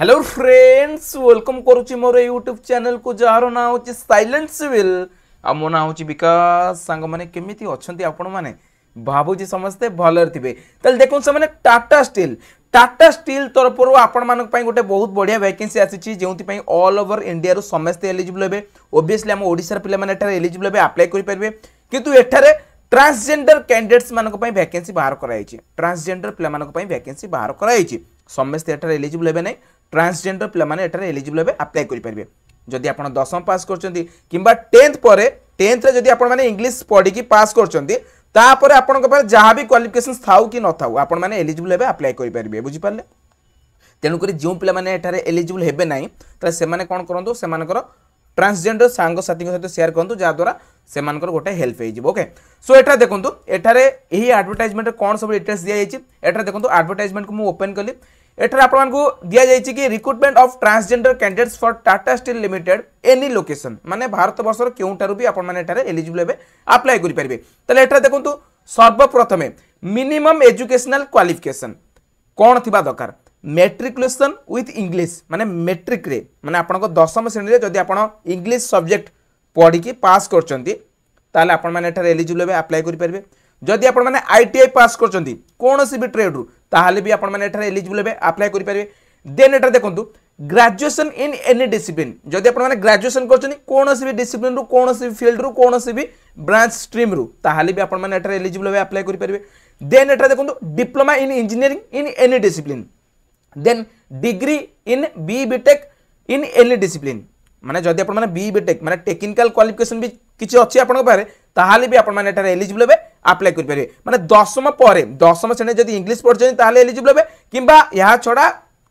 Hello friends welcome करुच्ची मोर YouTube channel को jar ना हूँ साइलेंट सिविल आ मो ना हूँ विकास सांग मैंने केमी अच्छा आपण मैंने भावुची समस्ते भलर थे देखो से मैंने टाटा स्टील तरफ आपण मान गोटे बहुत बढ़िया वैकेंसी आसी जो ऑल ओवर इंडिया रू समस्ते एलिजिबल हे ओबियसली आम ओडिशार पिला माने एठारे एलिजिबल हे अप्लाई करि परबे किंतु एठारे ट्रांसजेंडर कैंडिडेट्स मानक पई वैकेंसी बाहर कराई ट्रांसजेंडर पिला मानक पई वैकेंसी बाहर कराई समस्ते एठारे एलिजिबल हेबे नै ट्रांसजेंडर पिला माने एठारे एलिजिबल हेबे अप्लाई करि परबे जदि आपण 10th पास करचंती किंबा 10th परे 10th रे जदि आपण माने इंग्लिश पढी की पास करचंती तापर आपण को पर जहां भी क्वालिफिकेशन थाउ कि न थाउ आपण माने एलिजिबल हेबे अप्लाई करि परबे बुझि पारले तेणु करी जो पिला माने एठारे एलिजिबल हेबे नाही त से माने कोन करंतु से मानकर ट्रांसजेंडर सांग साथी सहित शेयर करंतु जा द्वारा से मानकर गोटे हेल्प हे जिवो ओके सो एठा देखंतु एठारे एही एडवर्टाइजमेंट कोन सब डिटेल्स दिया जायछि एठा देखंतु एडवर्टाइजमेंट को मु ओपन कली एठारे आपण मानकु दिया जायछि कि recruitment of transgender candidates for Tata steel limited any location माने भारत वर्षर केउटारु भी आपण माने एठारे एलिजिबल हेबे अप्लाई करि परबे तले एठा देखंतु सर्वप्रथमे मिनिमम एजुकेशनल क्वालिफिकेशन कोन थिबा दरकार मेट्रिकुलेशन विथ इंग्लिश माने मेट्रिक रे माने आपण को 10th श्रेणी रे जदि आपण इंग्लिश सब्जेक्ट पढ़ी की पास करचंती ताले आपण माने एठारे एलिजिबल हेबे अप्लाई करि परबे जदि आपण माने आईटीआई पास करचंती कोनोसी भी ट्रेड रु ताहाले भी आपण माने एठारे एलिजिबल हेबे अप्लाई करि परबे देन एटा देखंतु ग्रेजुएशन इन एनी डिसिप्लिन जदि आपण माने ग्रेजुएशन करचंती कोनोसी भी डिसिप्लिन रु कोनोसी भी फील्ड रु कोनोसी भी ब्रांच स्ट्रीम रु ताहाले भी आपण माने एठारे एलिजिबल हेबे अप्लाई करि परबे देन एटा देखंतु diploma in engineering in any discipline then degree in BTech in any discipline माने जदि आपण माने बीटेक माने टेक्निकल क्वालिफिकेशन भी किछि अछि आपण पारे ताहाले भी आपण माने एटारे एलिजिबल हेबे अप्लाई करि पारे माने 10th परे 10th श्रेणी जदि इंग्लिश पढछन ताहाले एलिजिबल हेबे किंबा या छोडा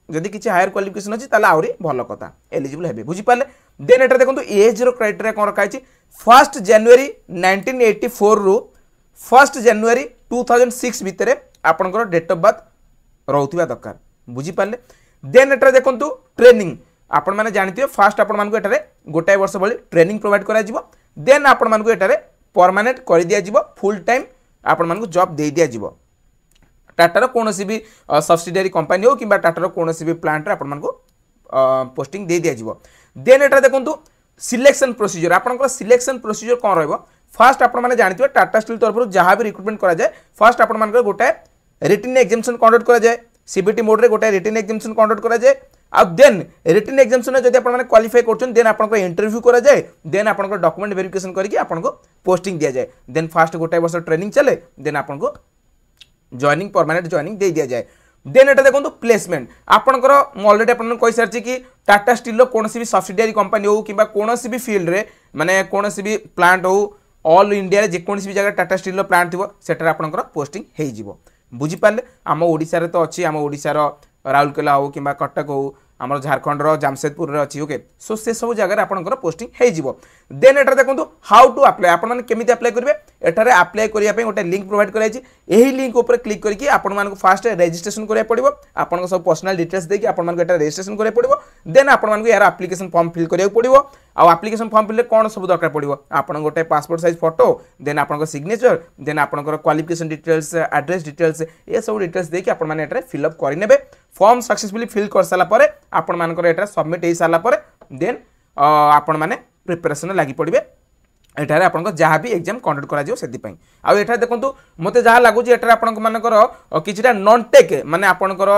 जदि किछि हायर क्वालिफिकेशन अछि ताले आउरी भलो कथा एलिजिबल हेबे बुझि पाले देन एटा देखंतु एज रो क्राइटेरिया कोन रखा अछि 1 जनवरी 1984 रु 1 जनवरी 2006 भितरे आपनकर डेट ऑफ बर्थ रहउथिबा दरकार बुझी पाले देन एटा देखंतु ट्रेनिंग आपण माने जानिथियो फास्ट आपण मानको एटारे गोटाय वर्ष भली ट्रेनिंग प्रोवाइड करा जिवो देन आपण मानको एटारे परमानेंट कर दिया जिवो फुल टाइम आपण मानको जॉब दे दिया जिवो टाटार कोनोसी भी सब्सिडियरी कंपनी हो किबा टाटार कोनोसी भी प्लांट रे आपण मानको पोस्टिंग दे दिया जिवो देन एटा देखंतु सिलेक्शन प्रोसीजर आपनकर सिलेक्शन प्रोसीजर कोन रहबो फास्ट आपण माने जानिथियो टाटा स्टील तरफ जहां भी रिक्रुटमेंट करा जाय फास्ट आपण मानको गोटाय रिटन एग्जामिनेशन कंडक्ट करा जाय सीबीटी मोड रे गोटे रिटन एग्जामिनेशन कंडक्ट करा जाय आ देन रिटन एग्जामिनेशन जदि आपण माने क्वालिफाई करछन देन आपण को इंटरव्यू करा जाय देन आपण को डॉक्यूमेंट वेरिफिकेशन करके आपण को पोस्टिंग दिया जाय देन फास्ट गोटे वर्ष ट्रेनिंग चले देन आपण को जॉइनिंग परमानेंट जॉइनिंग दे दिया जाय देन एटा देखंतु प्लेसमेंट आपनकर ऑलरेडी आपण कहि सारछि कि टाटा स्टील रो कोनोसी भी सब्सिडियरी कंपनी हो किबा कोनोसी भी फील्ड रे माने कोनोसी भी प्लांट हो ऑल इंडिया रे जे कोनोसी भी जगह टाटा स्टील रो प्लांट थिबो सेटर आपनकर पोस्टिंग हेइ जिवो बुझी पाले आम ओडिसा रे तो अछि आम ओडिसा रो राउरकेला हो किबा कटक हो आम झारखंड रो जामशेदपुर रे अछि ओके सो से सब जगह आपनकर पोस्टिंग हेइ जिवो देन एटा देखंतु हाउ टू अप्लाई आपण माने केमिति अप्लाई करबे एटारे अप्लाई करिया पे गोटे लिंक प्रोवाइड कराइ छि एही लिंक ऊपर क्लिक करके आपण मानको फास्ट रजिस्ट्रेशन करिया पड़िबो आपण सब पर्सनल डिटेल्स देके आपण मानको एटा रजिस्ट्रेशन करिया पड़िबो देन आपण मानको यार एप्लिकेशन फॉर्म फिल करिया पड़िबो आ एप्लिकेशन फॉर्म फिल कोन सब दरकार पड़िबो आपण गोटे पासपोर्ट साइज फोटो देन आपण सिग्नेचर देन आपण क्वालिफिकेशन डिटेल्स एड्रेस डिटेल्स ये सब डिटेल्स देके आपण माने एटा फिल अप करि नेबे फॉर्म सक्सेसफुली फिल कर साला परे आपण मानकर एटा सबमिट हे साला परे देन आपण माने प्रिपरेशन लागि पड़िबे एठारे आपन जहाँ भी एग्जाम कंडक्ट करा जिवो सेति पई आ एठारे देखंतु मते जहाँ लागु जे एठारे आपन मानकर किछटा नॉन टेक माने आपनकर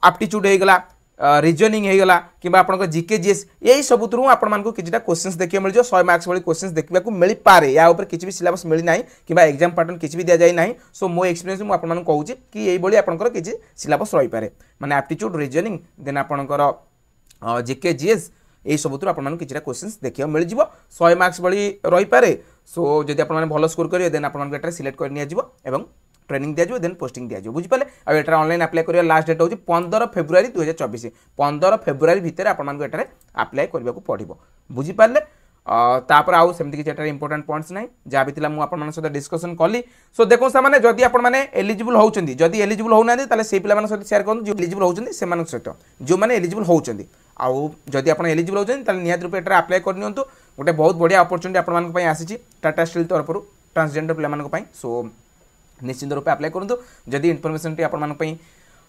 एप्टीट्यूड हे गला रीजनिंग हे गला किबा आपनकर जीके जीएस एई सबुतरु आपन मानको किछटा क्वेश्चंस देखियो मिल जो 100 मार्क्स वाली क्वेश्चंस देखिबा को मिली पारे या ऊपर किछि भी सिलेबस मिली नाही किबा एग्जाम पैटर्न किछि भी दिया जाय नाही सो मो एक्सपीरियंस मु आपन मानको कहूची कि एई बळी आपनकर किछि सिलेबस रही पारे माने एप्टीट्यूड रीजनिंग देन आपनकर जीके जीएस यही सबुतर आपको किसी क्वेश्चंस देखिए मिल जाव 100 मार्क्स भली रही पारे सो जब आप भल स्कोर करेंगे देन आप सिलेक्ट कर एवं ट्रेनिंग दिया देन पोस्टिंग दिया बुझिपारे आठ ऑनलाइन अप्लाई करिया लास्ट डेट होची 15 फेब्रुआरी 2024 15 फेब्रुआरी भितर आपको अप्लाई करने को पड़ो बुझिपारे तापर आउ सेमती किसी इंपोर्टेंट पॉइंट्स ना जहाँ भी थी मुझे सहित डिस्कसन कली सो देखो से जदि आपने एलिजिबल होती जदि एलिजिबल होना से पिला सहित शेयर करूँ जो एलिजिबल होती से सहित जो मैंने एलिजिबल होती आउ जदि आप एलिजिबल होती निहत रूप एट अप्लाई करनी गोटे बहुत बढ़िया अपॉर्चुनिटी आपंप आसी टाटा स्टील तरफ ट्रांसजेंडर पिला सो निश्चिंत रूप अप्लाई करूँ जदि इनफॉरमेशन टी आप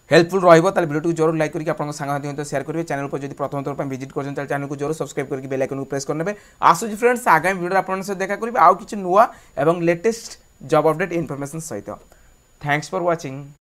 हेल्पफुल रहिबो ताले वीडियो को जरूर लाइक करके आपन संग साथी शेयर करिवे चैनल को जदि प्रथम थोर पर विजिट करछन ताले चैनल को जरूर सब्सक्राइब करके बेल आइकन को प्रेस करनेबे आसुजी फ्रेंड्स आगामी वीडियो आपन से देखा करिवे आउ किछ नुवा एवं लेटेस्ट जॉब अपडेट इन्फॉर्मेशन सहित थैंक्स फॉर वाचिंग।